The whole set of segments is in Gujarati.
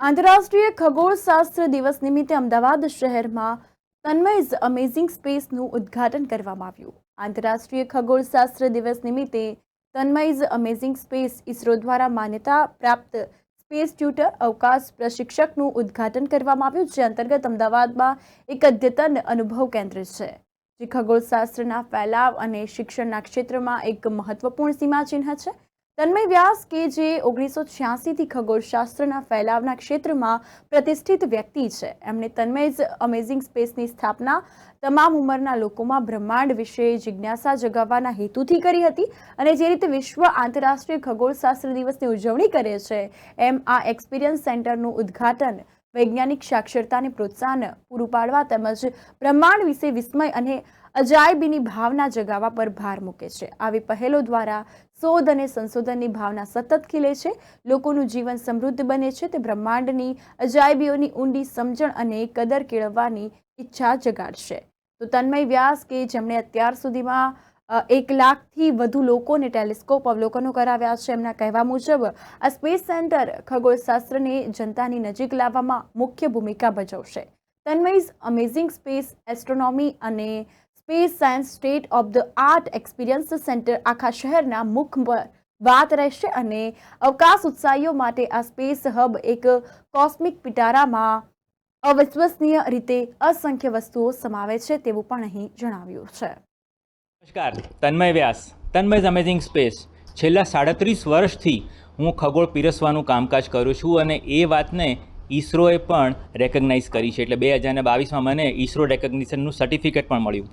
આંતરરાષ્ટ્રીય ખગોળશાસ્ત્ર દિવસ નિમિત્તે અમદાવાદ શહેરમાં તન્મયઝ અમેઝિંગ સ્પેસનું ઉદ્ઘાટન કરવામાં આવ્યું। આંતરરાષ્ટ્રીય ખગોળશાસ્ત્ર દિવસ નિમિત્તે તન્મયઝ અમેઝિંગ સ્પેસ ઇસરો દ્વારા માન્યતા પ્રાપ્ત સ્પેસ ટ્યુટર અવકાશ પ્રશિક્ષકનું ઉદ્ઘાટન કરવામાં આવ્યું, જે અંતર્ગત અમદાવાદમાં એક અદ્યતન અનુભવ કેન્દ્ર છે, જે ખગોળશાસ્ત્રના ફેલાવ અને શિક્ષણના ક્ષેત્રમાં એક મહત્વપૂર્ણ સીમાચિહ્ન છે। તન્મય વ્યાસ કે જે 1986થી ખગોળશાસ્ત્રના ફેલાવના ક્ષેત્રમાં પ્રતિષ્ઠિત વ્યક્તિ છે, એમણે તન્મયઝ અમેઝિંગ સ્પેસની સ્થાપના તમામ ઉંમરના લોકોમાં બ્રહ્માંડ વિશે જિજ્ઞાસા જગાવવાના હેતુથી કરી હતી। અને જે રીતે વિશ્વ આંતરરાષ્ટ્રીય ખગોળશાસ્ત્ર દિવસની ઉજવણી કરે છે, એમ આ એક્સપિરિયન્સ સેન્ટરનું ઉદ્ઘાટન વૈજ્ઞાનિક સાક્ષરતાને પ્રોત્સાહન પૂરું પાડવા તેમજ બ્રહ્માંડ વિશે વિસ્મય અને અજાયબીની ભાવના જગાવવા પર ભાર મૂકે છે। આવી પહેલો દ્વારા શોધ અને સંશોધનની ભાવના સતત ખીલે છે, લોકોનું જીવન સમૃદ્ધ બને છે, તે બ્રહ્માંડની અજાયબીઓની ઊંડી સમજણ અને કદર કેળવવાની ઈચ્છા જગાડશે। તો તન્મય વ્યાસ કે જેમણે અત્યાર સુધીમાં 1 લાખથી વધુ લોકોને ટેલિસ્કોપ અવલોકનો કરાવ્યા છે, એમના કહેવા મુજબ આ સ્પેસ સેન્ટર ખગોળશાસ્ત્રને જનતાની નજીક લાવવામાં મુખ્ય ભૂમિકા ભજવશે। તન્મયઝ અમેઝિંગ સ્પેસ એસ્ટ્રોનોમી અને space science state of the art experience centre આખા શહેરના મુખ પર વાત રહેશે અને અવકાશ ઉત્સાહીઓ માટે આ સ્પેસ હબ એક કોસ્મિક પિટારામાં અવિશ્વસનીય રીતે અસંખ્ય વસ્તુઓ સમાવે છે, તેવું પણ અહીં જણાવ્યું છે। નમસ્કાર, તન્મય વ્યાસ, તન્મયઝ અમેઝિંગ સ્પેસ। છેલ્લા 37 વર્ષથી હું ખગોળ પીરસવાનું કામકાજ કરું છું અને એ વાતને ઈસરોએ પણ રેકગ્નાઇઝ કરી છે। એટલે 2022માં મને ઈસરો રેકગ્નિશનનું સર્ટિફિકેટ પણ મળ્યું।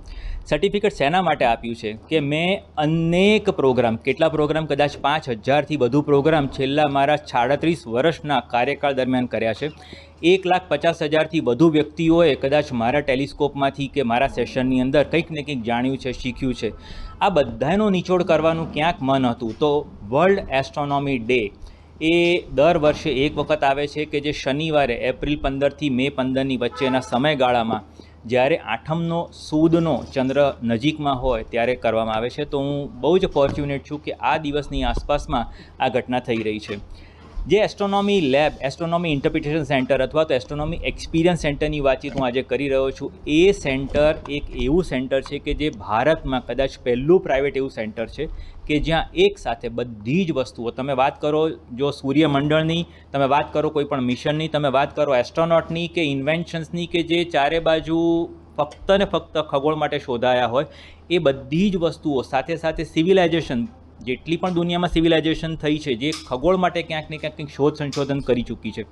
સર્ટિફિકેટ શેના માટે આપ્યું છે કે મેં અનેક પ્રોગ્રામ, કેટલા પ્રોગ્રામ, કદાચ 5000થી વધુ પ્રોગ્રામ છેલ્લા મારા 37 વર્ષના કાર્યકાળ દરમિયાન કર્યા છે। 1,50,000થી વધુ વ્યક્તિઓએ કદાચ મારા ટેલિસ્કોપમાંથી કે મારા સેશનની અંદર કંઈક ને કંઈક જાણ્યું છે, શીખ્યું છે। આ બધાનો નિચોડ કરવાનું ક્યાંક મન હતું, તો વર્લ્ડ એસ્ટ્રોનોમી ડે એ દર વર્ષે એક વખત આવે છે કે જે શનિવારે એપ્રિલ 15થી મે 15ની વચ્ચેના સમયગાળામાં જ્યારે આઠમનો સુદનો ચંદ્ર નજીકમાં હોય ત્યારે કરવામાં આવે છે। તો હું બહુ જ ફોર્ચ્યુનેટ છું કે આ દિવસની આસપાસમાં આ ઘટના થઈ રહી છે। જે astronomy lab, astronomy interpretation centre અથવા તો એસ્ટ્રોનોમી એક્સપિરિયન્સ સેન્ટરની વાતચીત હું આજે કરી રહ્યો છું, એ સેન્ટર એક એવું સેન્ટર છે કે જે ભારતમાં કદાચ પહેલું પ્રાઇવેટ એવું સેન્ટર છે કે જ્યાં એક સાથે બધી જ વસ્તુઓ, તમે વાત કરો જો સૂર્યમંડળની, તમે વાત કરો કોઈ પણ મિશનની, તમે વાત કરો એસ્ટ્રોનોટની કે ઇન્વેન્શન્સની કે જે ચારે બાજુ ફક્ત ને ફક્ત ખગોળ માટે શોધાયા હોય, એ બધી જ વસ્તુઓ સાથે સાથે સિવિલાઇઝેશન, જેટલી પણ દુનિયામાં સિવિલાઇઝેશન થઈ છે, જે ખગોળ માટે ક્યાંક ને ક્યાંક શોધ સંશોધન કરી ચૂકી છે,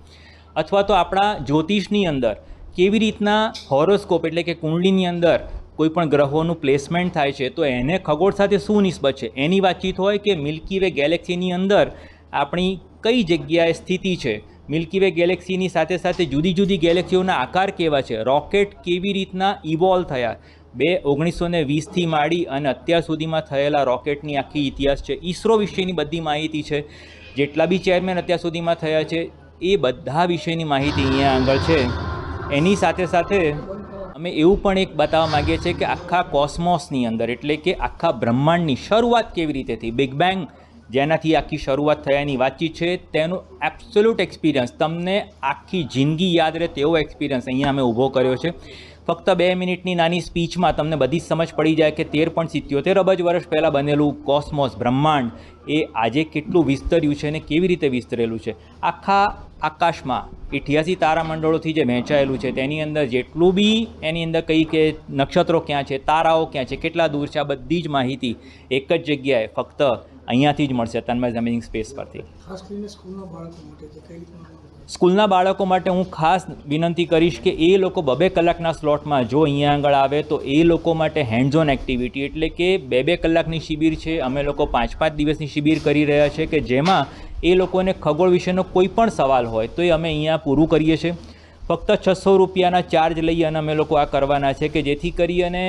અથવા તો આપણા જ્યોતિષની અંદર કેવી રીતના હોરોસ્કોપ એટલે કે કુંડલીની અંદર કોઈ પણ ગ્રહોનું પ્લેસમેન્ટ થાય છે, તો એને ખગોળ સાથે શું નિસ્બત છે એની વાતચીત હોય, કે મિલ્કી વે ગેલેક્સીની અંદર આપણી કઈ જગ્યાએ સ્થિતિ છે, મિલ્કી વે ગેલેક્સીની સાથે સાથે જુદી જુદી ગેલેક્સીઓના આકાર કેવા છે, રોકેટ કેવી રીતના ઇવોલ્વ થયા, 1920થી માંડી અને અત્યાર સુધીમાં થયેલા રોકેટની આખી ઇતિહાસ છે, ઈસરો વિશેની બધી માહિતી છે, જેટલા બી ચેરમેન અત્યાર સુધીમાં થયા છે એ બધા વિશેની માહિતી અહીંયા આગળ છે। એની સાથે સાથે અમે એવું પણ એક બતાવવા માગીએ છીએ કે આખા કોસ્મોસની અંદર એટલે કે આખા બ્રહ્માંડની શરૂઆત કેવી રીતે થઈ, બિગ બેંગ જેનાથી આખી શરૂઆત થયાની વાતચીત છે, તેનું એબ્સોલ્યુટ એક્સપિરિયન્સ, તમને આખી જિંદગી યાદ રહે તેવો એક્સપિરિયન્સ અહીંયા અમે ઊભો કર્યો છે। ફક્ત 2 મિનિટની નાની સ્પીચમાં તમને બધી જ સમજ પડી જાય કે 13.77 અબજ વર્ષ પહેલાં બનેલું કોસ્મોસ, બ્રહ્માંડ એ આજે કેટલું વિસ્તર્યું છે અને કેવી રીતે વિસ્તરેલું છે। આખા આકાશમાં 88 તારામંડળોથી જે વહેંચાયેલું છે, તેની અંદર જેટલું બી એની અંદર કંઈ કે નક્ષત્રો ક્યાં છે, તારાઓ ક્યાં છે, કેટલા દૂર છે, આ બધી જ માહિતી એક જ જગ્યાએ ફક્ત અહીંયાથી જ મળશે, તન્મયઝ અમેઝિંગ સ્પેસ પરથી। ખાસ કરીને સ્કૂલના બાળકો માટે જે કઈ રીતના સ્કૂલના બાળકો માટે હું ખાસ વિનંતી કરીશ કે એ લોકો 2-2 કલાકના સ્લોટમાં જો અહીંયા આગળ આવે તો એ લોકો માટે હેન્ડ્સ ઓન એક્ટિવિટી એટલે કે 2-2 કલાકની શિબિર છે, અમે લોકો 5-5 દિવસની શિબિર કરી રહ્યા છે કે જેમાં એ લોકોને ખગોળ વિશેનો કોઈ પણ સવાલ હોય તો એ અમે અહીંયા પૂરું કરીએ છીએ। ફક્ત 600 રૂપિયાના ચાર્જ લઈ અને અમે લોકો આ કરવાના છે કે જેથી કરી અને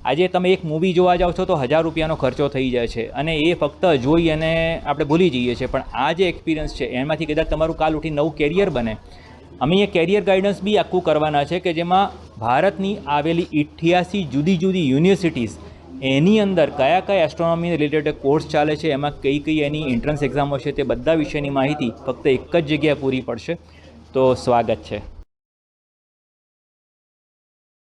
આજે તમે એક મૂવી જોવા જાઓ છો તો 1000 રૂપિયાનો ખર્ચો થઈ જાય છે અને એ ફક્ત જોઈ અને આપણે ભૂલી જઈએ છીએ, પણ આ જે એક્સપિરિયન્સ છે એમાંથી કદાચ તમારું કાલ ઉઠી નવું કેરિયર બને। અમે એ કેરિયર ગાઈડન્સ બી આખું કરવાના છે કે જેમાં ભારતની આવેલી 88 જુદી જુદી યુનિવર્સિટીઝ એની અંદર કયા કયા એસ્ટ્રોનોમી રિલેટેડ કોર્સ ચાલે છે, એમાં કઈ કઈ એની એન્ટ્રન્સ એક્ઝામો છે, તે બધા વિશેની માહિતી ફક્ત એક જ જગ્યાએ પૂરી પડશે। તો સ્વાગત છે.